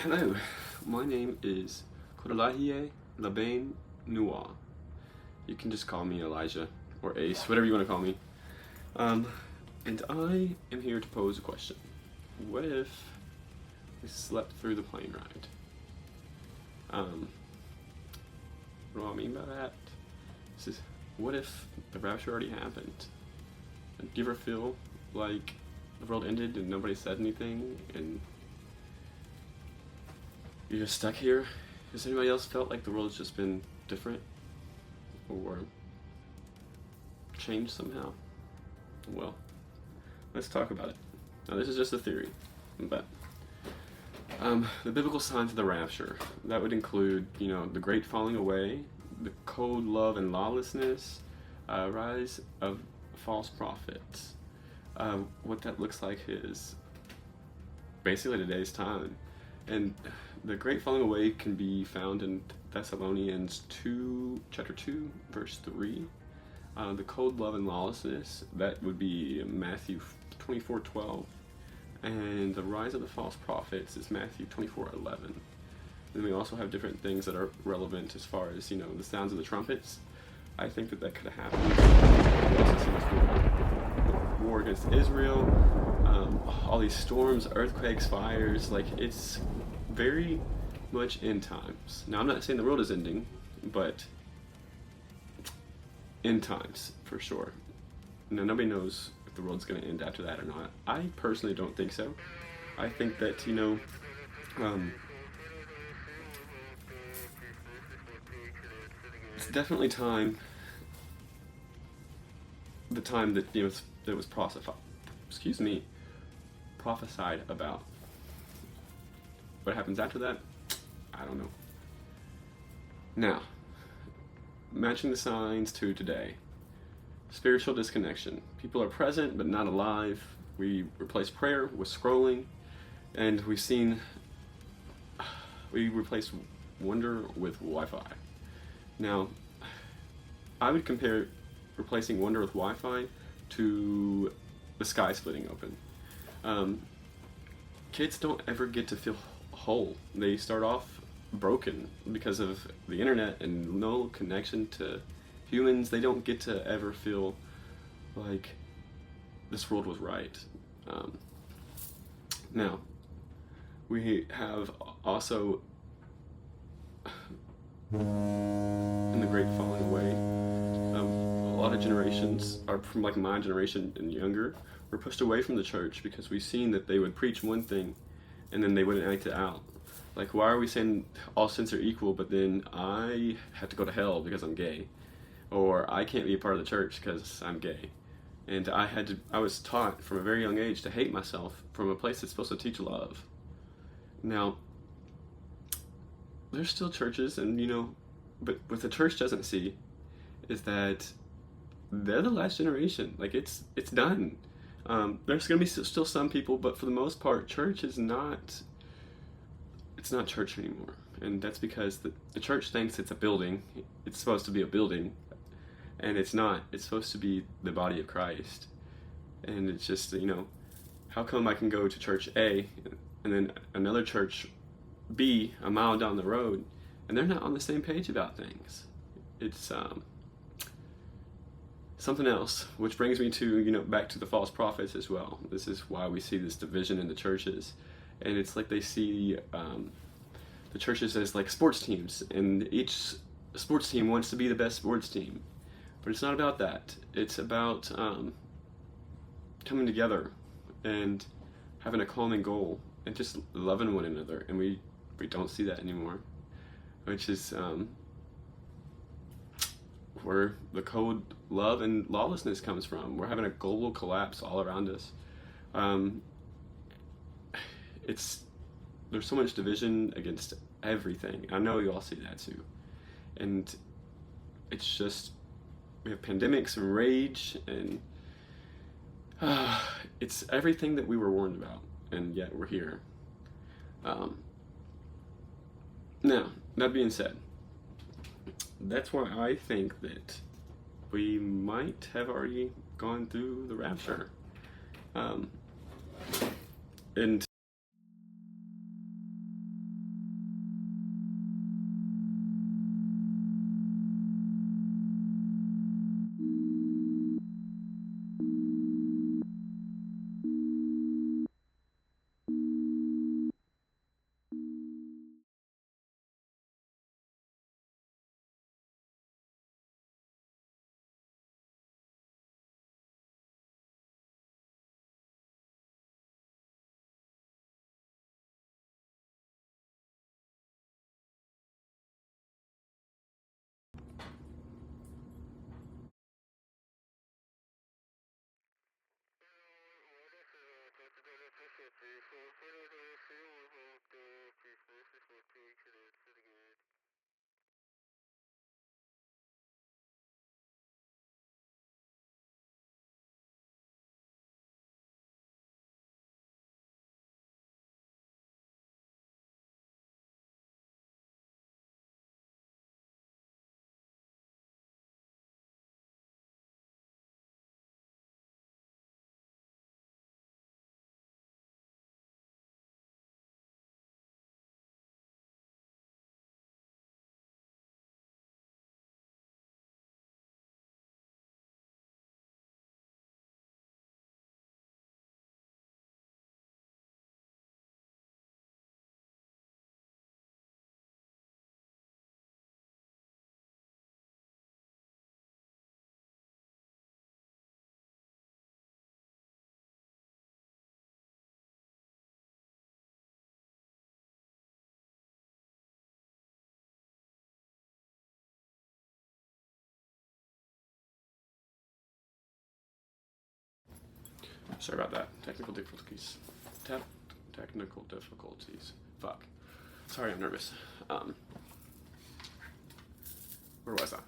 Hello, my name is Kodalahie Labain Nua. You can just call me Elijah or Ace, whatever you want to call me. Um, and I am here to pose a question. What if we slept through the plane ride? What do I mean by that? This is, what if the rapture already happened? Do you ever feel like the world ended and nobody said anything and you're just stuck here? Has anybody else felt like the world's just been different or changed somehow? Well, let's talk about it. Now, this is just a theory, but the biblical signs of the rapture, that would include, the great falling away, the cold love and lawlessness, rise of false prophets. What that looks like is basically today's time. And the great falling away can be found in Thessalonians chapter 2, verse 3. The cold love and lawlessness, that would be Matthew 24:12. And the rise of the false prophets is Matthew 24:11. Then we also have different things that are relevant as far as, the sounds of the trumpets. I think that could have happened. We also see this war against Israel, all these storms, earthquakes, fires, it's very much end times. Now, I'm not saying the world is ending, but end times for sure. Now, nobody knows if the world's going to end after that or not. I personally don't think so. I think that, it's definitely the time that, that was prophesied about. What happens after that? I don't know. Now, matching the signs to today. Spiritual disconnection. People are present but not alive. We replace prayer with scrolling, and we replace wonder with Wi-Fi. Now, I would compare replacing wonder with Wi-Fi to the sky splitting open. Kids don't ever get to feel whole. They start off broken because of the internet and no connection to humans. They don't get to ever feel like this world was right. Now, we have also in the great falling away, a lot of generations are from my generation and younger were pushed away from the church because we've seen that they would preach one thing and then they wouldn't act it out. Like, why are we saying all sins are equal, but then I have to go to hell because I'm gay, or I can't be a part of the church because I'm gay? And I was taught from a very young age to hate myself from a place that's supposed to teach love. Now, there's still churches, and but what the church doesn't see is that they're the last generation. Like, it's done. There's gonna be still some people, but for the most part, church is not. It's not church anymore, and that's because the church thinks it's a building. It's supposed to be a building, and it's not. It's supposed to be the body of Christ, and it's just how come I can go to church A and then another church B a mile down the road, and they're not on the same page about things? It's something else, which brings me to back to the false prophets as well. This is why we see this division in the churches, and it's like they see the churches as like sports teams, and each sports team wants to be the best sports team, but it's not about that. It's about coming together and having a common goal and just loving one another, and we don't see that anymore, which is where the cold love and lawlessness comes from. We're having a global collapse all around us. There's so much division against everything. I know you all see that too, and it's just we have pandemics and rage, and it's everything that we were warned about, and yet we're here. Now, that being said, that's why I think that we might have already gone through the rapture. And Sorry about that. Technical difficulties. Technical difficulties. Fuck. Sorry, I'm nervous. Where was I?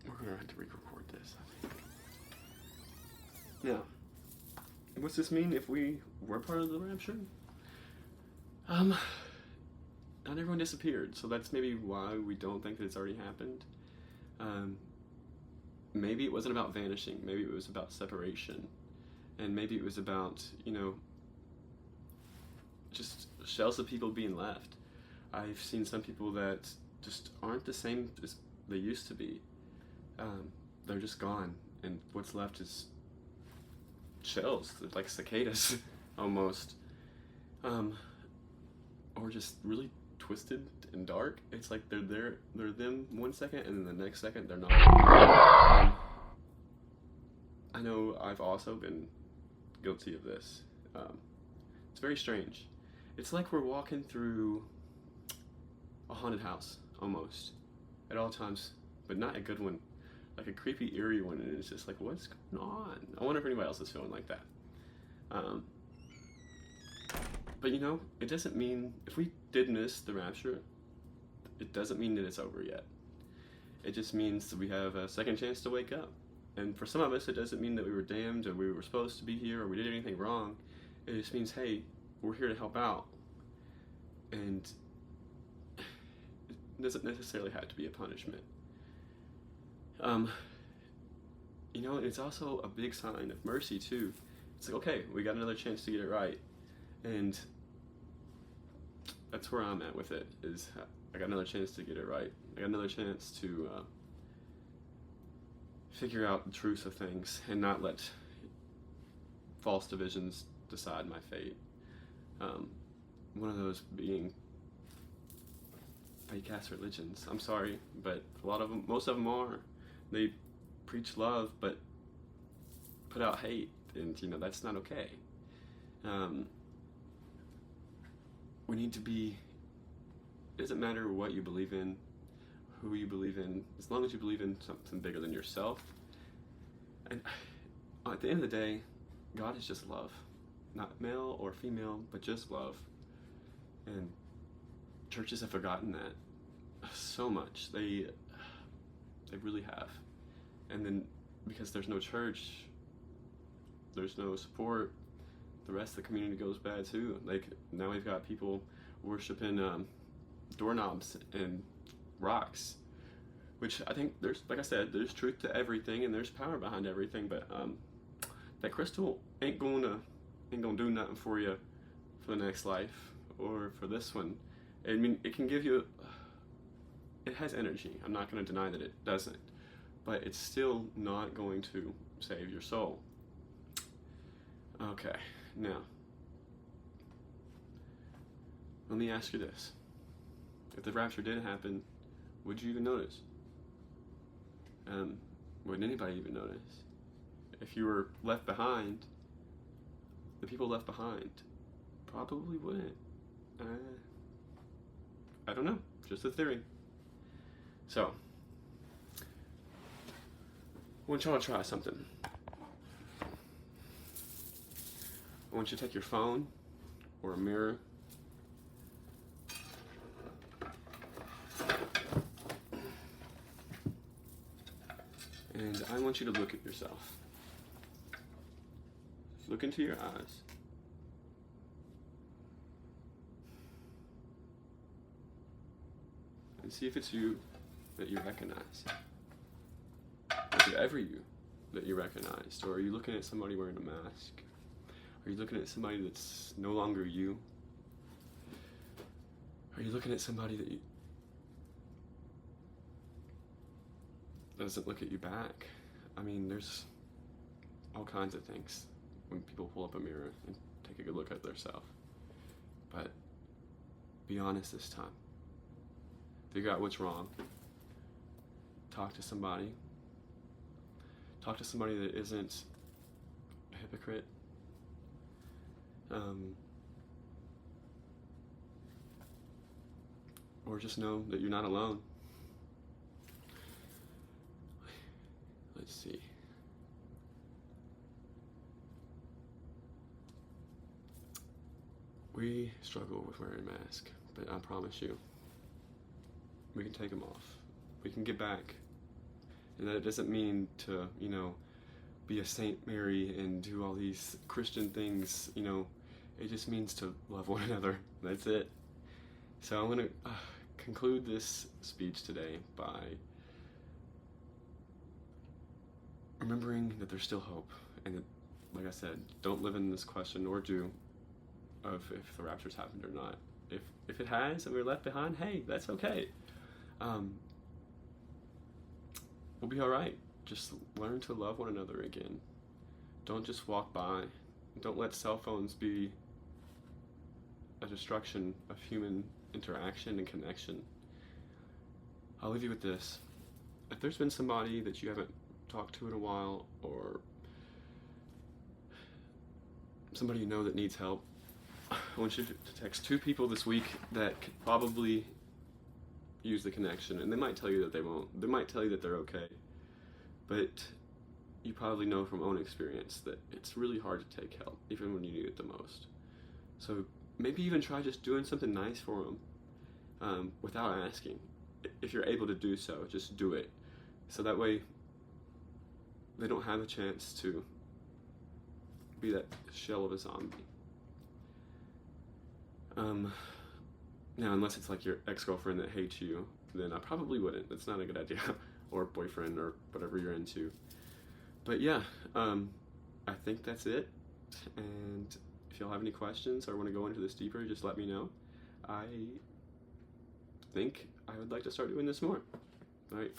We're gonna have to re-record this, I think. Now, what's this mean if we were part of the rapture? Not everyone disappeared, so that's maybe why we don't think that it's already happened. Maybe it wasn't about vanishing, maybe it was about separation, and maybe it was about, just shells of people being left. I've seen some people that just aren't the same as they used to be. They're just gone, and what's left is shells, like cicadas, almost. Or just really twisted and dark. It's like they're them 1 second, and then the next second they're not. I know I've also been guilty of this. It's very strange. It's like we're walking through a haunted house, almost, at all times, but not a good one. Like a creepy, eerie one, and it's just like, what's going on? I wonder if anybody else is feeling like that. But it doesn't mean, if we did miss the rapture, it doesn't mean that it's over yet. It just means that we have a second chance to wake up. And for some of us, it doesn't mean that we were damned or we were supposed to be here or we did anything wrong. It just means, hey, we're here to help out. And it doesn't necessarily have to be a punishment. It's also a big sign of mercy too. It's like, okay, we got another chance to get it right. And that's where I'm at with it, is I got another chance to get it right. I got another chance to figure out the truth of things and not let false divisions decide my fate. One of those being fake ass religions. I'm sorry, but most of them are. They preach love, but put out hate, and that's not okay. We need to be. It doesn't matter what you believe in, who you believe in, as long as you believe in something bigger than yourself. And at the end of the day, God is just love, not male or female, but just love. And churches have forgotten that so much. They really have. And then because there's no church, there's no support, the rest of the community goes bad too. Like, now we've got people worshiping doorknobs and rocks, which I think like I said, there's truth to everything and there's power behind everything, but that crystal ain't gonna do nothing for you for the next life or for this one. I mean, it can give you, it has energy. I'm not going to deny that it doesn't, but it's still not going to save your soul. Okay, now, let me ask you this. If the rapture did happen, would you even notice? Wouldn't anybody even notice? If you were left behind, the people left behind probably wouldn't. I don't know, just a theory. So, I want y'all to try something. I want you to take your phone or a mirror, and I want you to look at yourself. Look into your eyes. And see if it's you that you recognize. Is it ever you that you recognized? Or are you looking at somebody wearing a mask? Are you looking at somebody that's no longer you? Are you looking at somebody that doesn't look at you back? I mean, there's all kinds of things when people pull up a mirror and take a good look at themselves. But be honest this time. Figure out what's wrong. Talk to somebody. Talk to somebody that isn't a hypocrite. Or just know that you're not alone. Let's see. We struggle with wearing masks, but I promise you, we can take them off. We can get back. And that doesn't mean to, be a Saint Mary and do all these Christian things, It just means to love one another. That's it. So I'm going to conclude this speech today by remembering that there's still hope. And that, like I said, don't live in this question, or do, of if the rapture's happened or not. If it has and we're left behind, hey, that's okay. We'll be all right. Just learn to love one another again. Don't just walk by. Don't let cell phones be a destruction of human interaction and connection. I'll leave you with this. If there's been somebody that you haven't talked to in a while, or somebody you know that needs help, I want you to text 2 people this week that could probably use the connection, and they might tell you that they won't. They might tell you that they're okay, but you probably know from own experience that it's really hard to take help, even when you need it the most. So maybe even try just doing something nice for them without asking. If you're able to do so, just do it. So that way they don't have a chance to be that shell of a zombie. Now, unless it's like your ex-girlfriend that hates you, then I probably wouldn't. That's not a good idea. Or boyfriend, or whatever you're into. But yeah, I think that's it. And if y'all have any questions or want to go into this deeper, just let me know. I think I would like to start doing this more. All right.